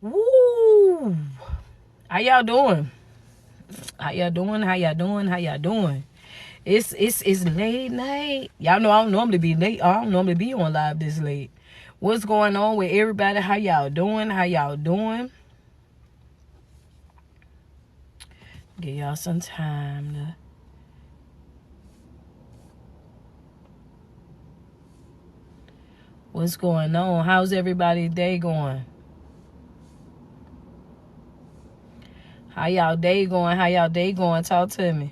Woo! How y'all doing? How y'all doing? How y'all doing? How y'all doing? It's late night. Y'all know I don't normally be late. I don't normally be on live this late. What's going on with everybody? How y'all doing? How y'all doing? Give y'all some time to. What's going on? How's everybody's day going? How y'all day going? How y'all day going? Talk to me.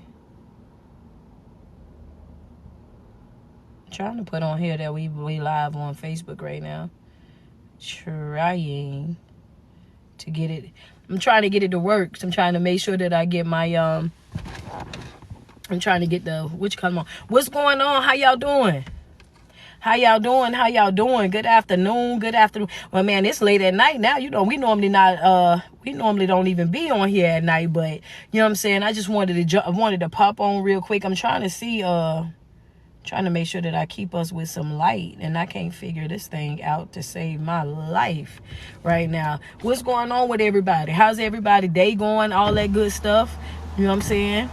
I'm trying to put on here that we live on Facebook right now. Trying to get it. I'm trying to get it to work. So I'm trying to make sure that I get my I'm trying to get the come on. What's going on? How y'all doing? How y'all doing? How y'all doing? Good afternoon. Good afternoon. Well, man, it's late at night now. You know, we normally don't even be on here at night, but you know what I'm saying? I just wanted to pop on real quick. I'm trying to see trying to make sure that I keep us with some light, and I can't figure this thing out to save my life right now. What's going on with everybody? How's everybody day going? All that good stuff. You know what I'm saying?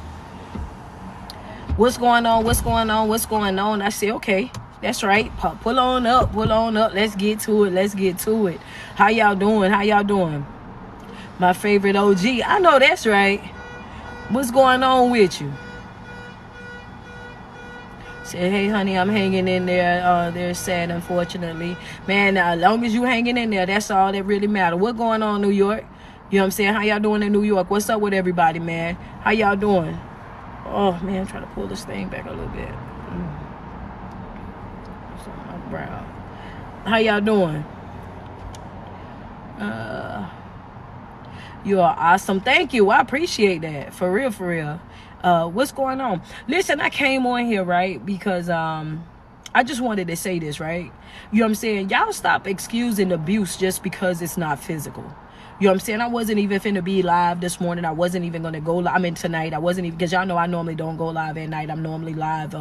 What's going on? What's going on? What's going on? I say, okay. That's right. Pull on up. Pull on up. Let's get to it. Let's get to it. How y'all doing? How y'all doing? My favorite OG. I know that's right. What's going on with you? Say, hey, honey, I'm hanging in there. They're sad, unfortunately. Man, as long as you hanging in there, that's all that really matters. What's going on in New York? You know what I'm saying? How y'all doing in New York? What's up with everybody, man? How y'all doing? Oh, man, I'm trying to pull this thing back a little bit. Brow. How y'all doing? You are awesome. Thank you. I appreciate that. For real, for real. What's going on? Listen, I came on here, right? Because I just wanted to say this, right? You know what I'm saying? Y'all stop excusing abuse just because it's not physical. You know what I'm saying? I wasn't even finna be live this morning. I wasn't even gonna go live. I mean, tonight. I wasn't even, because y'all know I normally don't go live at night. I'm normally live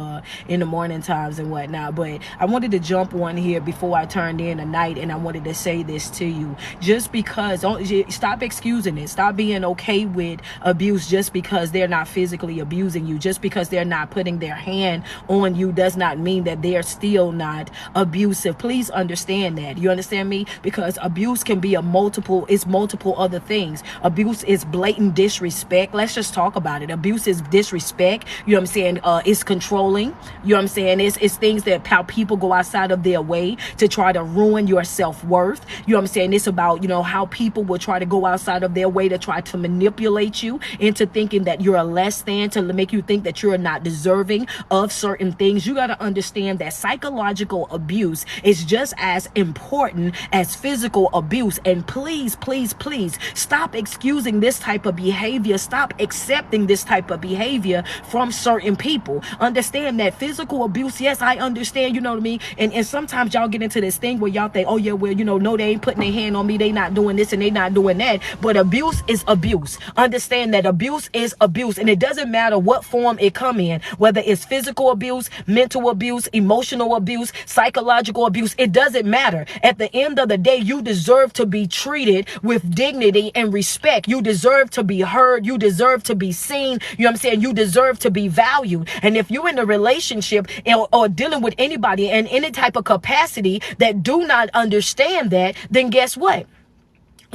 in the morning times and whatnot. But I wanted to jump on here before I turned in tonight, and I wanted to say this to you. Just because, stop excusing it. Stop being okay with abuse just because they're not physically abusing you. Just because they're not putting their hand on you does not mean that they're still not abusive. Please understand that. You understand me? Because abuse can be multiple other things. Abuse is blatant disrespect. Let's just talk about it. Abuse is disrespect. You know what I'm saying? It's controlling. You know what I'm saying? It's things that how people go outside of their way to try to ruin your self-worth. You know what I'm saying? It's about, you know, how people will try to go outside of their way to try to manipulate you into thinking that you're a less than, to make you think that you're not deserving of certain things. You got to understand that psychological abuse is just as important as physical abuse. And please stop excusing this type of behavior. Stop accepting this type of behavior from certain people. Understand that physical abuse, yes, I understand, you know what I mean? And sometimes y'all get into this thing where y'all think, oh yeah, well, you know, no, they ain't putting their hand on me, they not doing this and they not doing that. But abuse is abuse. Understand that abuse is abuse, and it doesn't matter what form it come in, whether it's physical abuse, mental abuse, emotional abuse, psychological abuse. It doesn't matter. At the end of the day, you deserve to be treated with dignity and respect. You deserve to be heard. You deserve to be seen. You know what I'm saying? You deserve to be valued. And if you're in a relationship or dealing with anybody in any type of capacity that do not understand that, then guess what?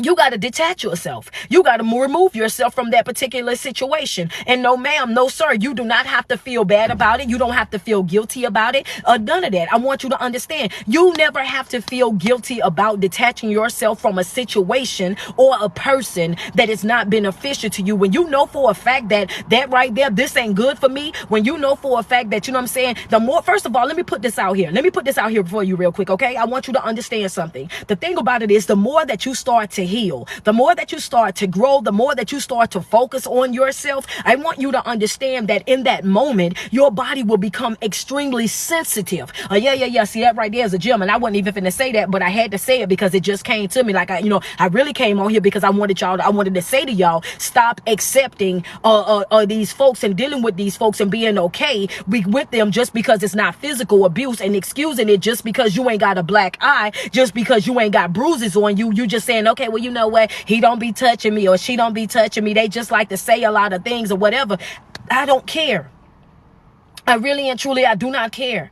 You got to detach yourself. You got to remove yourself from that particular situation. And no, ma'am, no, sir, you do not have to feel bad about it. You don't have to feel guilty about it. None of that. I want you to understand. You never have to feel guilty about detaching yourself from a situation or a person that is not beneficial to you. When you know for a fact that right there, this ain't good for me. When you know for a fact that, you know what I'm saying, the more, first of all, let me put this out here. Let me put this out here for you real quick, okay? I want you to understand something. The thing about it is, the more that you start to heal, the more that you start to grow, the more that you start to focus on yourself, I want you to understand that in that moment, your body will become extremely sensitive. Yeah. See, that right there is a gem. And I wasn't even finna say that, but I had to say it because it just came to me. Like, I really came on here because I wanted to say to y'all, stop accepting these folks and dealing with these folks and being okay with them just because it's not physical abuse, and excusing it just because you ain't got a black eye, just because you ain't got bruises on you. You just saying, okay, well, you know what? He don't be touching me or she don't be touching me. They just like to say a lot of things or whatever. I don't care. I really and truly, I do not care.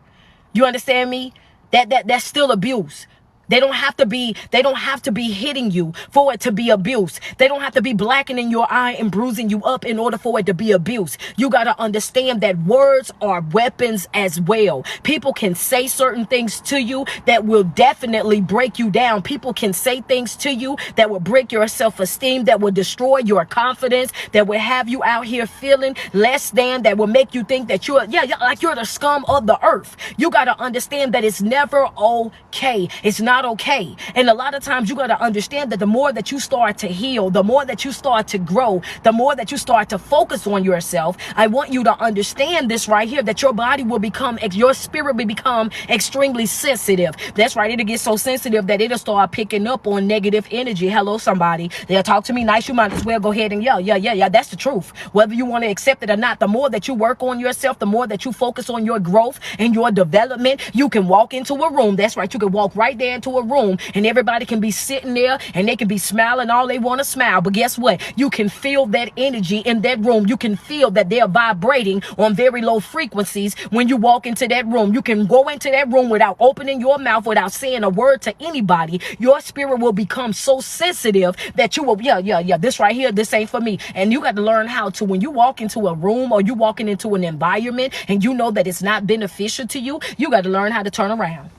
You understand me? That's still abuse. They don't have to be hitting you for it to be abuse. They don't have to be blackening your eye and bruising you up in order for it to be abuse. You got to understand that words are weapons as well. People can say certain things to you that will definitely break you down. People can say things to you that will break your self-esteem, that will destroy your confidence, that will have you out here feeling less than, that will make you think that you're the scum of the earth. You got to understand that it's never okay. It's not okay. And a lot of times you got to understand that the more that you start to heal, the more that you start to grow, the more that you start to focus on yourself. I want you to understand this right here, that your body will become, your spirit will become extremely sensitive. That's right. It'll get so sensitive that it'll start picking up on negative energy. Hello, somebody. They'll talk to me nice. You might as well go ahead and yell. Yeah. That's the truth. Whether you want to accept it or not, the more that you work on yourself, the more that you focus on your growth and your development, you can walk into a room. That's right. You can walk right there into a room and everybody can be sitting there and they can be smiling all they want to smile. But guess what? You can feel that energy in that room. You can feel that they're vibrating on very low frequencies when you walk into that room. You can go into that room without opening your mouth, without saying a word to anybody. Your spirit will become so sensitive that you will, this right here, this ain't for me. And you got to learn how to, when you walk into a room or you walking into an environment and you know that it's not beneficial to you, you got to learn how to turn around.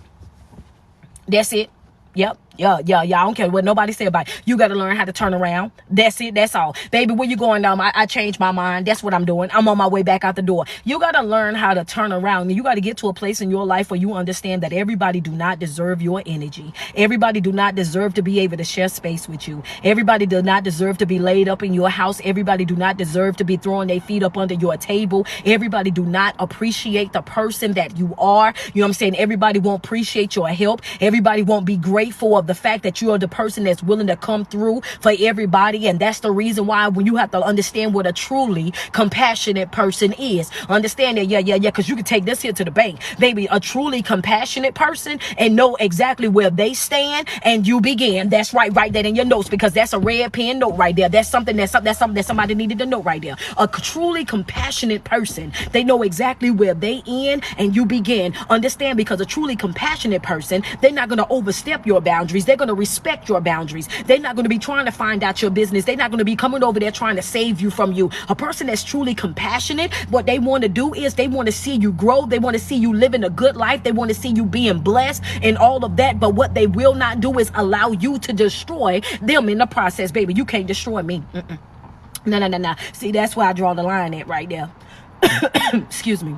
That's it. Yep. Yeah. I don't care what nobody say about it. You got to learn how to turn around. That's it. That's all. Baby, where you going now? I changed my mind. That's what I'm doing. I'm on my way back out the door. You got to learn how to turn around. You got to get to a place in your life where you understand that everybody do not deserve your energy. Everybody do not deserve to be able to share space with you. Everybody do not deserve to be laid up in your house. Everybody do not deserve to be throwing their feet up under your table. Everybody do not appreciate the person that you are. You know what I'm saying? Everybody won't appreciate your help. Everybody won't be grateful of the fact that you are the person that's willing to come through for everybody. And that's the reason why when you have to understand what a truly compassionate person is. Understand that, because you can take this here to the bank. Baby, a truly compassionate person and know exactly where they stand and you begin. That's right. Write that in your notes because that's a red pen note right there. That's something that somebody needed to know right there. A truly compassionate person, they know exactly where they end and you begin. Understand, because a truly compassionate person, they're not going to overstep your boundaries. They're going to respect your boundaries. They're not going to be trying to find out your business. They're not going to be coming over there trying to save you from you. A person that's truly compassionate, what they want to do is they want to see you grow. They want to see you living a good life. They want to see you being blessed and all of that. But what they will not do is allow you to destroy them in the process. Baby, you can't destroy me. No. See, that's why I draw the line at right there. Excuse me.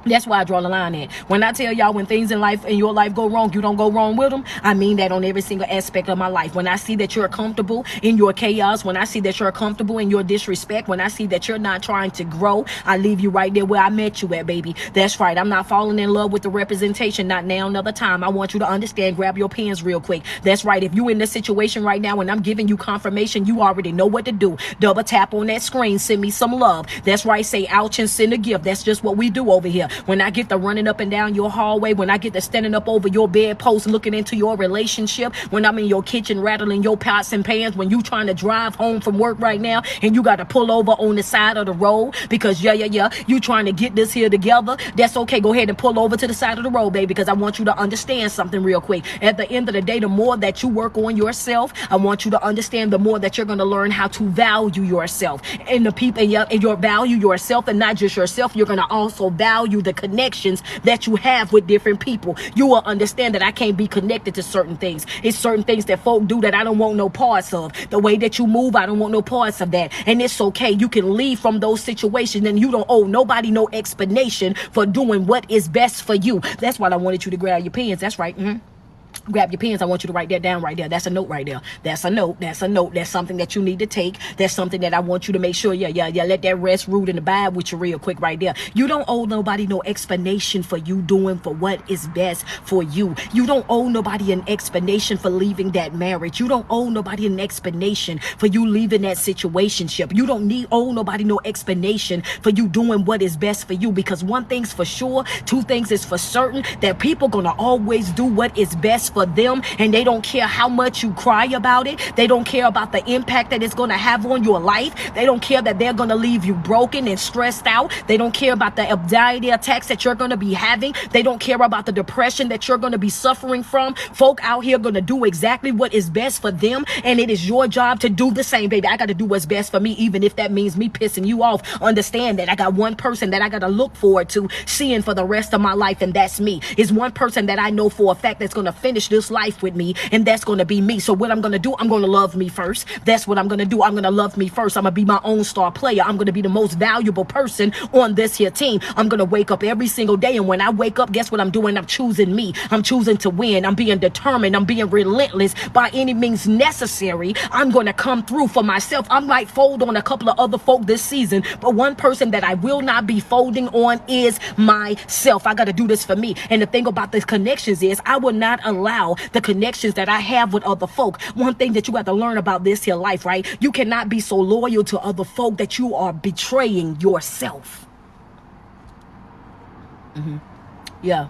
That's why I draw the line at. When I tell y'all, when things in your life go wrong, you don't go wrong with them. I mean that on every single aspect of my life. When I see that you're comfortable in your chaos, when I see that you're comfortable in your disrespect, when I see that you're not trying to grow, I leave you right there where I met you at, baby. That's right. I'm not falling in love with the representation. Not now, another time. I want you to understand. Grab your pens real quick. That's right. If you're in this situation right now and I'm giving you confirmation, you already know what to do. Double tap on that screen. Send me some love. That's right. Say ouch and send a gift. That's just what we do over here. When I get to running up and down your hallway, when I get to standing up over your bedpost looking into your relationship, when I'm in your kitchen rattling your pots and pans, when you trying to drive home from work right now and you got to pull over on the side of the road because you trying to get this here together, that's okay. Go ahead and pull over to the side of the road, baby, because I want you to understand something real quick. At the end of the day, the more that you work on yourself, I want you to understand the more that you're going to learn how to value yourself and the people and your value yourself, and not just yourself. You're going to also value the connections that you have with different people. You will understand that I can't be connected to certain things. It's certain things that folk do that I don't want no parts of. The way that you move, I don't want no parts of that. And it's okay. You can leave from those situations and you don't owe nobody no explanation for doing what is best for you. That's why I wanted you to grab your pens. That's right. Grab your pens. I want you to write that down right there. That's a note right there. That's a note. That's a note. That's something that you need to take. That's something that I want you to make sure. Let that rest, root, and abide with you real quick right there. You don't owe nobody no explanation for you doing for what is best for you. You don't owe nobody an explanation for leaving that marriage. You don't owe nobody an explanation for you leaving that situationship. You don't owe nobody no explanation for you doing what is best for you, because one thing's for sure, two things is for certain, that people gonna always do what is best for them, and they don't care how much you cry about it. They don't care about the impact that it's going to have on your life. They don't care that they're going to leave you broken and stressed out. They don't care about the anxiety attacks that you're going to be having. They don't care about the depression that you're going to be suffering from. Folk out here going to do exactly what is best for them, and it is your job to do the same, baby. I got to do what's best for me, even if that means me pissing you off. Understand that I got one person that I got to look forward to seeing for the rest of my life, and that's me. It's one person that I know for a fact that's going to finish this life with me, and that's going to be me. So what I'm going to do, I'm going to love me first. That's what I'm going to do. I'm going to love me first. I'm going to be my own star player. I'm going to be the most valuable person on this here team. I'm going to wake up every single day, and when I wake up, guess what I'm doing? I'm choosing me. I'm choosing to win. I'm being determined. I'm being relentless by any means necessary. I'm going to come through for myself. I might fold on a couple of other folk this season, but one person that I will not be folding on is myself. I got to do this for me. And the thing about the connections is I will not allow the connections that I have with other folk. One thing that you got to learn about this here life, right? You cannot be so loyal to other folk that you are betraying yourself. Yeah.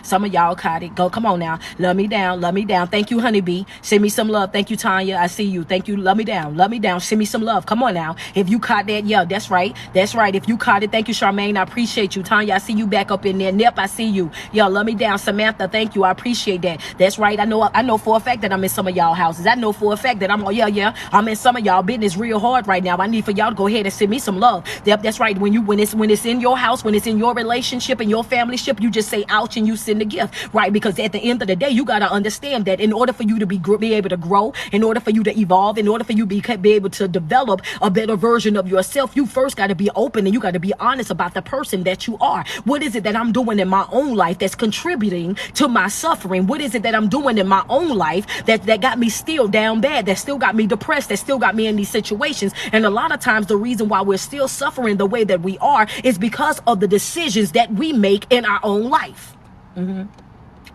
Some of y'all caught it. Go, come on now. Love me down. Thank you, honeybee. Send me some love. Thank you, Tanya. I see you. Thank you. Love me down. Send me some love. Come on now. If you caught that, yeah, that's right. If you caught it, thank you, Charmaine. I appreciate you. Tanya, I see you back up in there. Nip, I see you. Yeah, love me down. Samantha, thank you. I appreciate that. That's right. I know for a fact that I'm in some of y'all houses. I know for a fact that I'm in some of y'all business real hard right now. I need for y'all to go ahead and send me some love. Yep, that's right. When it's in your house, when it's in your relationship and your family, you just say ouch and you send a gift, right? Because at the end of the day, you got to understand that in order for you to be able to grow, in order for you to evolve, in order for you to be able to develop a better version of yourself, you first got to be open and you got to be honest about the person that you are. What is it that I'm doing in my own life that's contributing to my suffering? What is it that I'm doing in my own life that got me still down bad, that still got me depressed, that still got me in these situations? And a lot of times the reason why we're still suffering the way that we are is because of the decisions that we make in our own life.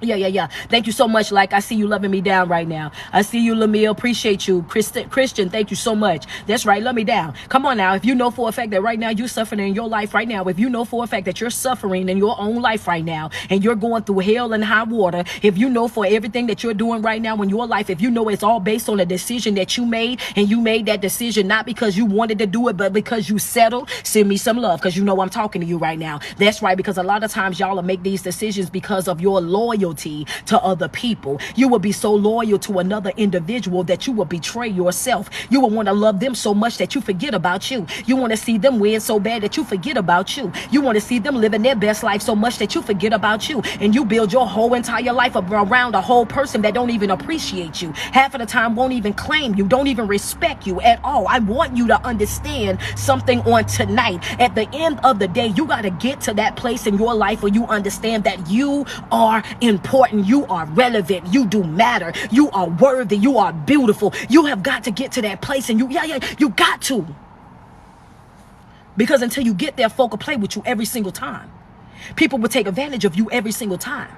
Yeah. Thank you so much. Like, I see you loving me down right now. I see you, Lamille. Appreciate you. Christian, thank you so much. That's right. Love me down. Come on now. If you know for a fact that right now you're suffering in your life right now, if you know for a fact that you're suffering in your own life right now and you're going through hell and high water, if you know for everything that you're doing right now in your life, if you know it's all based on a decision that you made, and you made that decision not because you wanted to do it, but because you settled, send me some love, because you know I'm talking to you right now. That's right. Because a lot of times y'all will make these decisions because of your loyalty to other people. You will be so loyal to another individual that you will betray yourself. You will want to love them so much that you forget about you. You want to see them win so bad that you forget about you. You want to see them living their best life so much that you forget about you. And you build your whole entire life around a whole person that don't even appreciate you. Half of the time won't even claim you, don't even respect you at all. I want you to understand something on tonight. At the end of the day, you got to get to that place in your life where you understand that you are important, you are relevant, you do matter, you are worthy, you are beautiful. You have got to get to that place, and you got to. Because until you get there, folk will play with you every single time. People will take advantage of you every single time.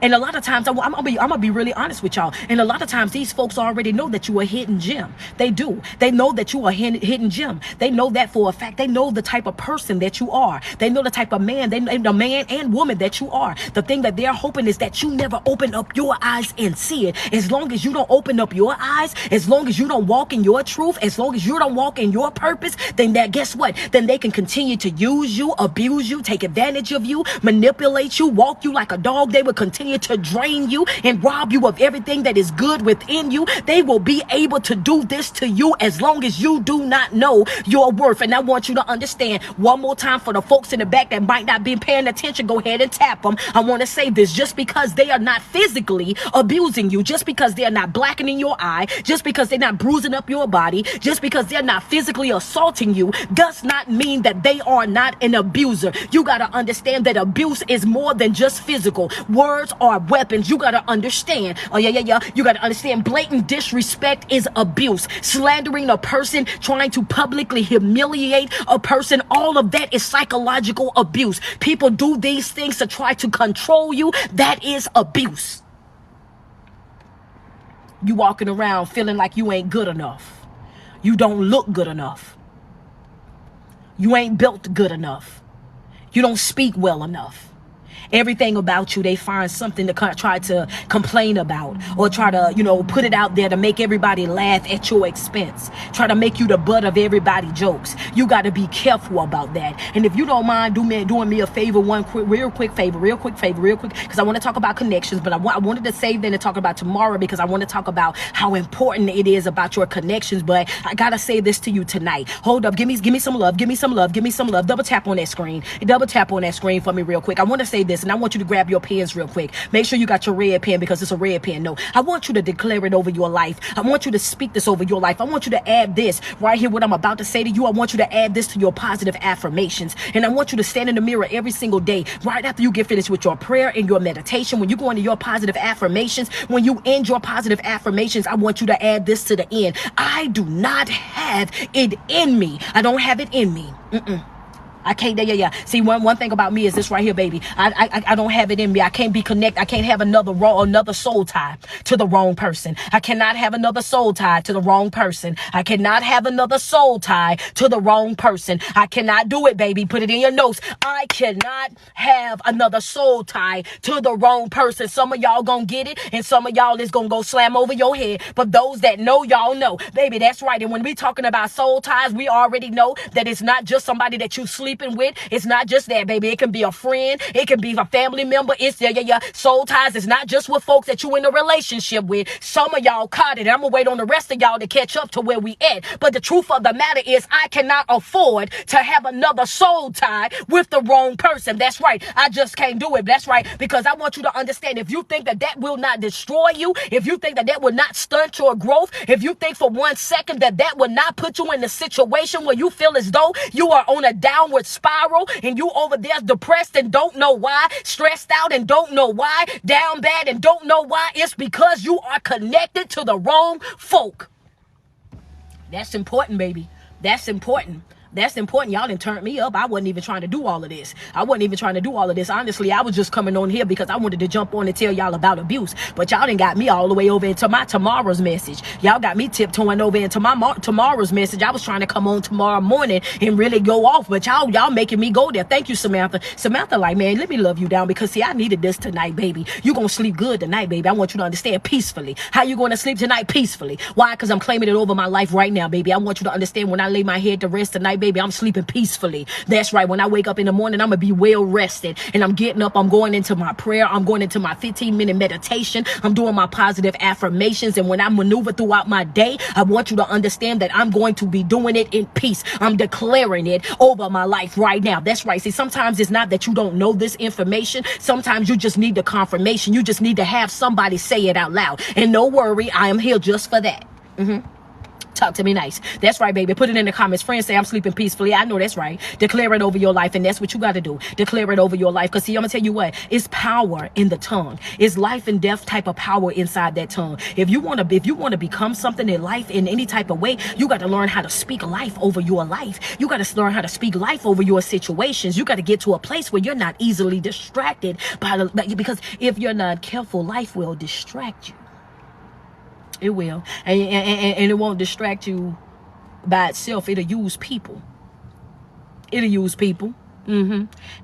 And a lot of times, I'm gonna be really honest with y'all. And a lot of times, these folks already know that you are a hidden gem. They do. They know that you are a hidden gem. They know that for a fact. They know the type of person that you are. They know the type of man, the man and woman that you are. The thing that they're hoping is that you never open up your eyes and see it. As long as you don't open up your eyes, as long as you don't walk in your truth, as long as you don't walk in your purpose, then guess what? Then they can continue to use you, abuse you, take advantage of you, manipulate you, walk you like a dog. They will continue to drain you and rob you of everything that is good within you. They will be able to do this to you as long as you do not know your worth. And I want you to understand one more time, for the folks in the back that might not be paying attention, go ahead and tap them. I want to say this: just because they are not physically abusing you, just because they're not blackening your eye, just because they're not bruising up your body, just because they're not physically assaulting you, does not mean that they are not an abuser. You got to understand that abuse is more than just physical. Words are weapons. You got to understand. You got to understand blatant disrespect is abuse. Slandering a person, trying to publicly humiliate a person, all of that is psychological abuse. People do these things to try to control you. That is abuse. You walking around feeling like you ain't good enough. You don't look good enough. You ain't built good enough. You don't speak well enough. Everything about you, they find something to try to complain about, or try to, you know, put it out there to make everybody laugh at your expense. Try to make you the butt of everybody's jokes. You got to be careful about that. And if you don't mind doing me a favor, real quick favor, because I want to talk about connections, but I wanted to save that and talk about tomorrow, because I want to talk about how important it is about your connections. But I got to say this to you tonight. Hold up. Give me some love. Give me some love. Give me some love. Double tap on that screen. Double tap on that screen for me real quick. I want to say this, and I want you to grab your pens real quick. Make sure you got your red pen, because it's a red pen. No, I want you to declare it over your life. I want you to speak this over your life. I want you to add this right here, what I'm about to say to you. I want you to add this to your positive affirmations. And I want you to stand in the mirror every single day, right after you get finished with your prayer and your meditation. When you go into your positive affirmations, when you end your positive affirmations, I want you to add this to the end. I do not have it in me. I don't have it in me. I can't. Yeah. See, one thing about me is this right here, baby. I don't have it in me. I can't be connected. I can't have another soul tie to the wrong person. I cannot have another soul tie to the wrong person. I cannot have another soul tie to the wrong person. I cannot do it, baby. Put it in your notes. I cannot have another soul tie to the wrong person. Some of y'all gonna get it, and some of y'all is gonna go slam over your head. But those that know, y'all know, baby. That's right. And when we talking about soul ties, we already know that it's not just somebody that you sleep with. It's not just that, baby. It can be a friend. It can be a family member. It's soul ties. It's not just with folks that you in a relationship with. Some of y'all caught it. I'm gonna wait on the rest of y'all to catch up to where we at. But the truth of the matter is, I cannot afford to have another soul tie with the wrong person. That's right. I just can't do it. That's right. Because I want you to understand, if you think that that will not destroy you, if you think that that will not stunt your growth, if you think for 1 second that that will not put you in a situation where you feel as though you are on a downward spiral and you over there depressed and don't know why, stressed out and don't know why, down bad and don't know why, it's because you are connected to the wrong folk. That's important, baby. That's important. That's important. Y'all done turned me up. I wasn't even trying to do all of this. Honestly, I was just coming on here because I wanted to jump on and tell y'all about abuse. But y'all done got me all the way over into my tomorrow's message. Y'all got me tiptoeing over into my tomorrow's message. I was trying to come on tomorrow morning and really go off. But y'all making me go there. Thank you, Samantha. Samantha, like, man, let me love you down, because see, I needed this tonight, baby. You gonna sleep good tonight, baby. I want you to understand peacefully. How you gonna sleep tonight peacefully? Why? Because I'm claiming it over my life right now, baby. I want you to understand, when I lay my head to rest tonight, baby, I'm sleeping peacefully. That's right. When I wake up in the morning, I'm gonna be well rested, and I'm getting up, I'm going into my prayer, I'm going into my 15-minute meditation, I'm doing my positive affirmations, and when I maneuver throughout my day, I want you to understand that I'm going to be doing it in peace. I'm declaring it over my life right now. That's right. See, sometimes it's not that you don't know this information. Sometimes you just need the confirmation. You just need to have somebody say it out loud. And no worry, I am here just for that. Talk to me nice. That's right, baby. Put it in the comments. Friends say I'm sleeping peacefully. I know that's right. Declare it over your life, and that's what you got to do. Declare it over your life. Because see, I'm gonna tell you what, it's power in the tongue. It's life and death type of power inside that tongue. If you want to become something in life in any type of way, you got to learn how to speak life over your life. You got to learn how to speak life over your situations. You got to get to a place where you're not easily distracted because if you're not careful, life will distract you. It will. And it won't distract you by itself. It'll use people.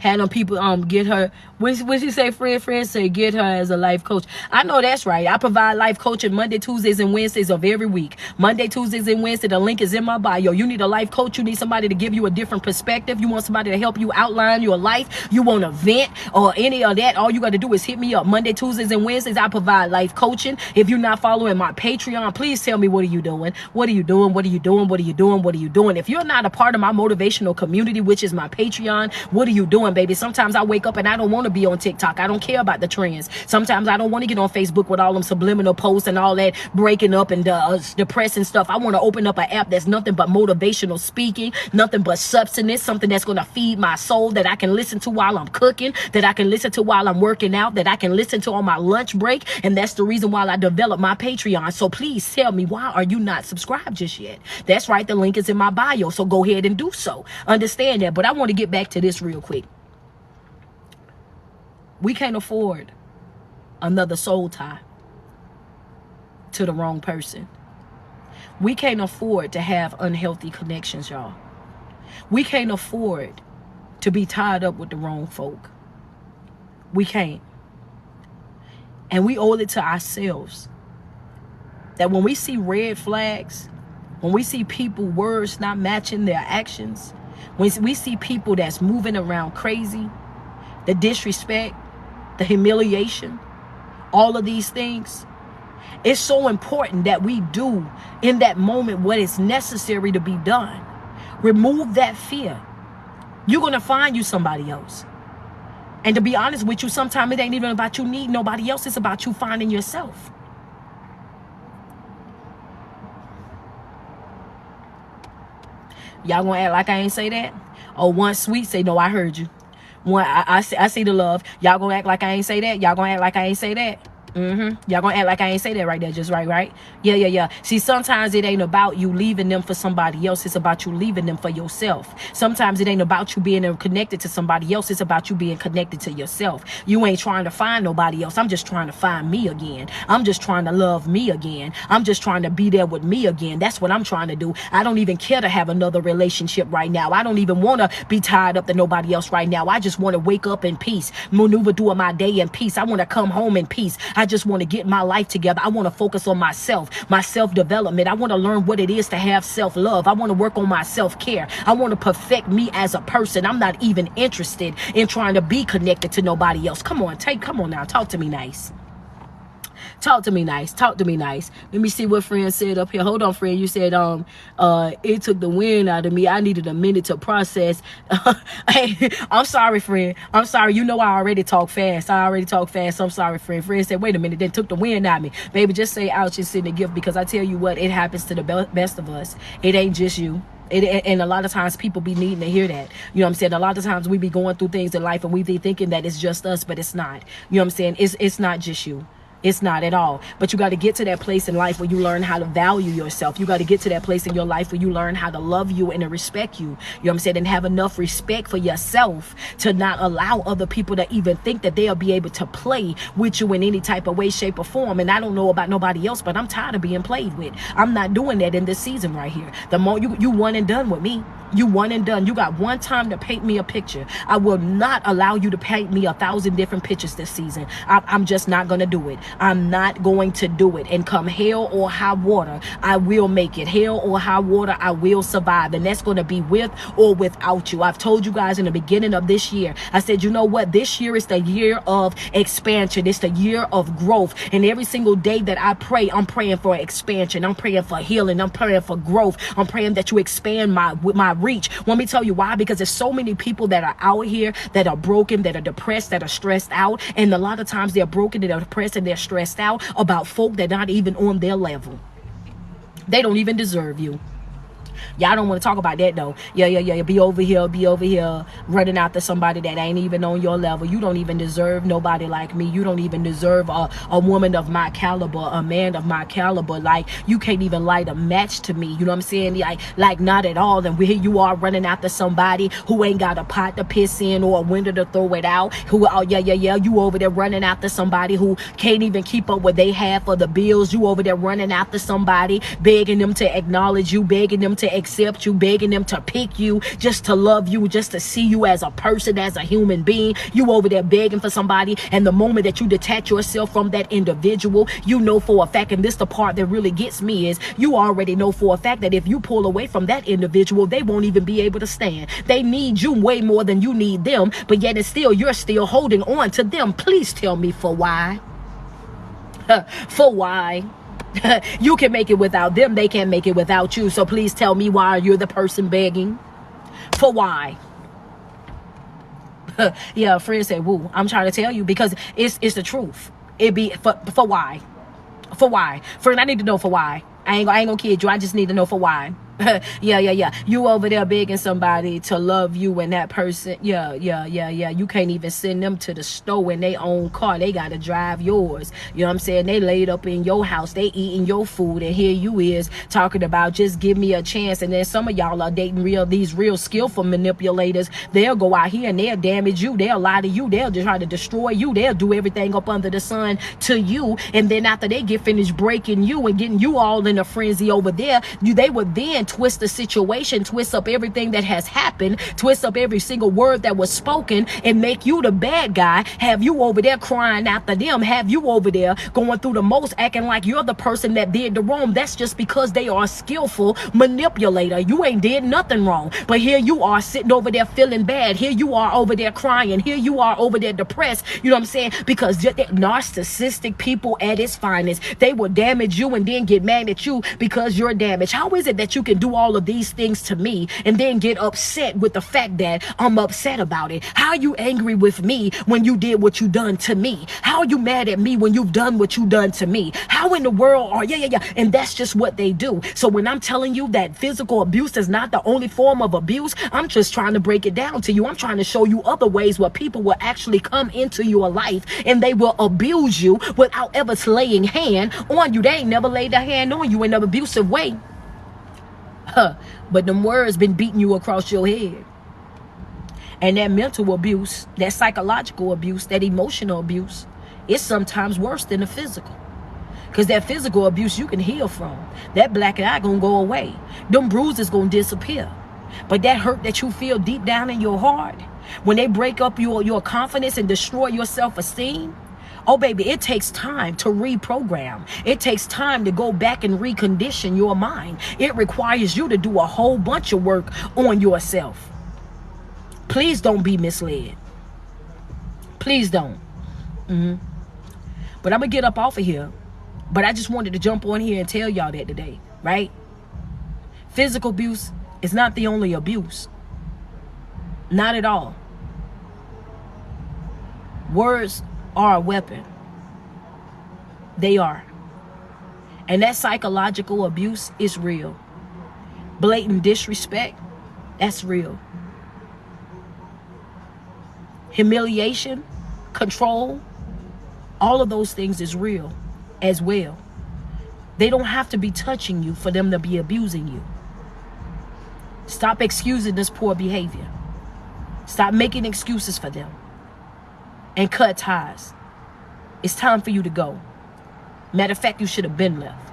Had them people get her. When she say friend say get her as a life coach. I know that's right. I provide life coaching Monday, Tuesdays, and Wednesdays of every week. Monday, Tuesdays, and Wednesday. The link is in my bio. You need a life coach. You need somebody to give you a different perspective. You want somebody to help you outline your life. You want to vent or any of that. All you got to do is hit me up. Monday, Tuesdays, and Wednesdays. I provide life coaching. If you're not following my Patreon, please tell me, what are you doing? What are you doing? What are you doing? What are you doing? What are you doing? If you're not a part of my motivational community, which is my Patreon, what are you doing, baby? Sometimes I wake up and I don't want to be on TikTok. I don't care about the trends. Sometimes I don't want to get on Facebook with all them subliminal posts and all that breaking up and depressing stuff. I want to open up an app that's nothing but motivational speaking, nothing but substance, something that's going to feed my soul, that I can listen to while I'm cooking, that I can listen to while I'm working out, that I can listen to on my lunch break. And that's the reason why I developed my Patreon. So please tell me, why are you not subscribed just yet? That's right. The link is in my bio. So go ahead and do so. Understand that. But I want to get back to this real quick. We can't afford another soul tie to the wrong person. We can't afford to have unhealthy connections, y'all. We can't afford to be tied up with the wrong folk. We can't. And we owe it to ourselves that when we see red flags, when we see people words not matching their actions, when we see people that's moving around crazy, the disrespect, the humiliation, all of these things, it's so important that we do in that moment what is necessary to be done. Remove that fear. You're going to find you somebody else. And to be honest with you, sometimes it ain't even about you needing nobody else. It's about you finding yourself. Y'all gonna act like I ain't say that? Or one sweet say, no, I heard you. One, I see the love. Y'all gonna act like I ain't say that? Y'all gonna act like I ain't say that? Y'all gonna act like I ain't say that right there, just right? Yeah. See, sometimes it ain't about you leaving them for somebody else. It's about you leaving them for yourself. Sometimes it ain't about you being connected to somebody else. It's about you being connected to yourself. You ain't trying to find nobody else. I'm just trying to find me again. I'm just trying to love me again. I'm just trying to be there with me again. That's what I'm trying to do. I don't even care to have another relationship right now. I don't even want to be tied up to nobody else right now. I just want to wake up in peace, maneuver through my day in peace. I want to come home in peace. I just want to get my life together. I want to focus on myself, my self-development. I want to learn what it is to have self-love. I want to work on my self-care. I want to perfect me as a person. I'm not even interested in trying to be connected to nobody else. Come on now. Talk to me nice. Talk to me nice. Let me see what friend said up here. Hold on, friend. You said it took the wind out of me. I needed a minute to process. Hey, I'm sorry, friend. I'm sorry. You know I already talk fast. I'm sorry, friend. Friend said, wait a minute, then took the wind out of me. Baby, just say ouch and send a gift, because I tell you what, it happens to the best of us. It ain't just you. And a lot of times people be needing to hear that. You know what I'm saying? A lot of times we be going through things in life and we be thinking that it's just us, but it's not. You know what I'm saying? It's not just you. It's not at all. But you got to get to that place in life where you learn how to value yourself. You got to get to that place in your life where you learn how to love you and to respect you. You know what I'm saying? And have enough respect for yourself to not allow other people to even think that they'll be able to play with you in any type of way, shape, or form. And I don't know about nobody else, but I'm tired of being played with. I'm not doing that in this season right here. The more you one and done with me. You one and done. You got one time to paint me a picture. I will not allow you to paint me 1,000 different pictures this season. I'm just not going to do it. I'm not going to do it. And come hell or high water, I will make it. Hell or high water, I will survive. And that's going to be with or without you. I've told you guys in the beginning of this year, I said, you know what? This year is the year of expansion. It's the year of growth. And every single day that I pray, I'm praying for expansion. I'm praying for healing. I'm praying for growth. I'm praying that you expand my reach. Want me to tell you why? Because there's so many people that are out here that are broken, that are depressed, that are stressed out. And a lot of times they're broken, they're depressed, and they're stressed out about folk that are not even on their level. They don't even deserve you. Y'all don't want to talk about that though. Yeah. Be over here running after somebody that ain't even on your level. You don't even deserve nobody like me. You don't even deserve a woman of my caliber, a man of my caliber. Like, you can't even light a match to me. You know what I'm saying? Like not at all. And here you are running after somebody who ain't got a pot to piss in or a window to throw it out. You over there running after somebody who can't even keep up what they have for the bills. You over there running after somebody, begging them to acknowledge you, begging them to accept you, begging them to pick you, just to love you, just to see you as a person, as a human being. You over there begging for somebody, and the moment that you detach yourself from that individual, you know for a fact, and this the part that really gets me, is you already know for a fact that if you pull away from that individual, they won't even be able to stand. They need you way more than you need them, but yet and still you're still holding on to them. Please tell me for why. For why? You can make it without them. They can't make it without you. So please tell me why you're the person begging. For why? Yeah, a friend said, woo. I'm trying to tell you because it's the truth. It be for why? For why? Friend, I need to know for why. I ain't gonna kid you. I just need to know for why. Yeah. You over there begging somebody to love you, and that person, yeah. You can't even send them to the store in their own car. They gotta drive yours. You know what I'm saying? They laid up in your house. They eating your food, and here you is talking about just give me a chance. And then some of y'all are dating these real skillful manipulators. They'll go out here and they'll damage you. They'll lie to you. They'll just try to destroy you. They'll do everything up under the sun to you. And then after they get finished breaking you and getting you all in a frenzy over there, they would then twist the situation, twist up everything that has happened, twist up every single word that was spoken, and make you the bad guy, have you over there crying after them, have you over there going through the most, acting like you're the person that did the wrong. That's just because they are a skillful manipulator. You ain't did nothing wrong, but here you are sitting over there feeling bad. Here you are over there crying. Here you are over there depressed. You know what I'm saying? Because narcissistic people at its finest, they will damage you and then get mad at you because you're damaged. How is it that you can do all of these things to me and then get upset with the fact that I'm upset about it? How are you angry with me when you did what you done to me? How are you mad at me when you've done what you done to me? How in the world are and that's just what they do. So when I'm telling you that physical abuse is not the only form of abuse, I'm just trying to break it down to you. I'm trying to show you other ways where people will actually come into your life and they will abuse you without ever laying hand on you. They ain't never laid their hand on you in an abusive way. But them words been beating you across your head. And that mental abuse, that psychological abuse, that emotional abuse, is sometimes worse than the physical. Because that physical abuse you can heal from. That black eye gonna go away. Them bruises gonna disappear. But that hurt that you feel deep down in your heart, when they break up your confidence and destroy your self-esteem, oh baby, it takes time to reprogram. It takes time to go back and recondition your mind. It requires you to do a whole bunch of work on yourself. Please don't be misled. Please don't. But I'm gonna get up off of here. But I just wanted to jump on here and tell y'all that today, right? Physical abuse is not the only abuse. Not at all. Words are a weapon. They are. And that psychological abuse is real. Blatant disrespect, that's real. Humiliation, control, all of those things is real as well. They don't have to be touching you for them to be abusing you. Stop excusing this poor behavior. Stop making excuses for them. And cut ties. It's time for you to go. Matter of fact, you should have been left.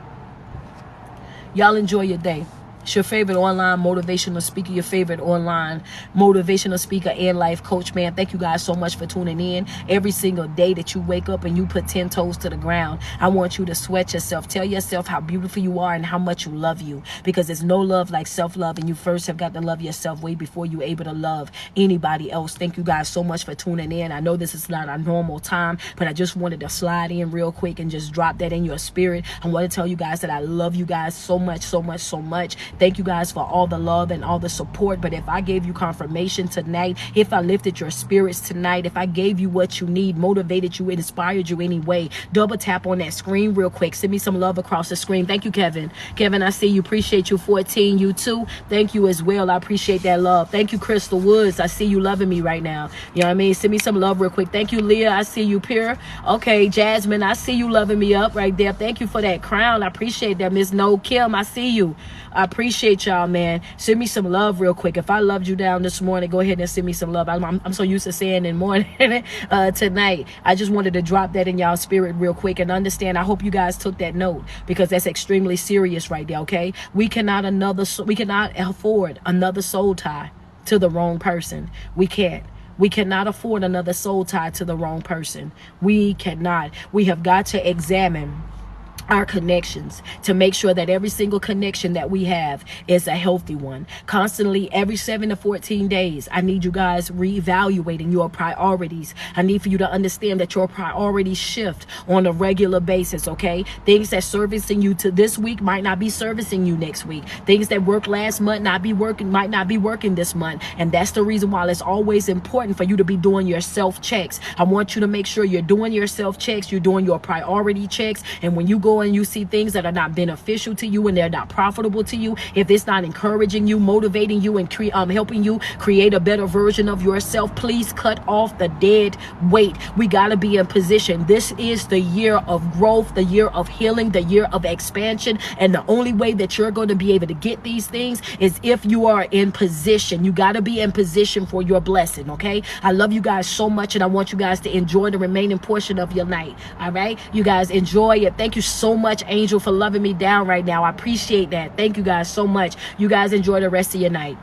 Y'all enjoy your day. It's your favorite online motivational speaker, your favorite online motivational speaker and life coach, man. Thank you guys so much for tuning in. Every single day that you wake up and you put 10 toes to the ground, I want you to sweat yourself. Tell yourself how beautiful you are and how much you love you, because there's no love like self-love, and you first have got to love yourself way before you're able to love anybody else. Thank you guys so much for tuning in. I know this is not our normal time, but I just wanted to slide in real quick and just drop that in your spirit. I want to tell you guys that I love you guys so much, so much, so much. Thank you guys for all the love and all the support. But if I gave you confirmation tonight, if I lifted your spirits tonight, if I gave you what you need, motivated you, inspired you anyway, double tap on that screen real quick. Send me some love across the screen. Thank you, Kevin. Kevin, I see you. Appreciate you. 14, you too. Thank you as well. I appreciate that love. Thank you, Crystal Woods. I see you loving me right now. You know what I mean? Send me some love real quick. Thank you, Leah. I see you, Pure. Okay, Jasmine, I see you loving me up right there. Thank you for that crown. I appreciate that. Miss No Kim, I see you. I appreciate y'all, man. Send me some love real quick. If I loved you down this morning, go ahead and send me some love. I'm so used to saying in the morning tonight. I just wanted to drop that in y'all spirit real quick and understand. I hope you guys took that note, because that's extremely serious right there, okay? We cannot afford another soul tie to the wrong person. We can't. We cannot afford another soul tie to the wrong person. We cannot. We have got to examine our connections to make sure that every single connection that we have is a healthy one. Constantly, every 7 to 14 days, I need you guys reevaluating your priorities. I need for you to understand that your priorities shift on a regular basis, okay? Things that servicing you to this week might not be servicing you next week. Things that worked last month might not be working this month. And that's the reason why it's always important for you to be doing your self-checks. I want you to make sure you're doing your self-checks, you're doing your priority checks, and when you go and you see things that are not beneficial to you and they're not profitable to you, if it's not encouraging you, motivating you, and helping you create a better version of yourself, please cut off the dead weight. We got to be in position. This is the year of growth, the year of healing, the year of expansion. And the only way that you're going to be able to get these things is if you are in position. You got to be in position for your blessing, okay? I love you guys so much, and I want you guys to enjoy the remaining portion of your night, all right? You guys enjoy it. Thank you so so much, Angel, for loving me down right now. I appreciate that. Thank you guys so much. You guys enjoy the rest of your night.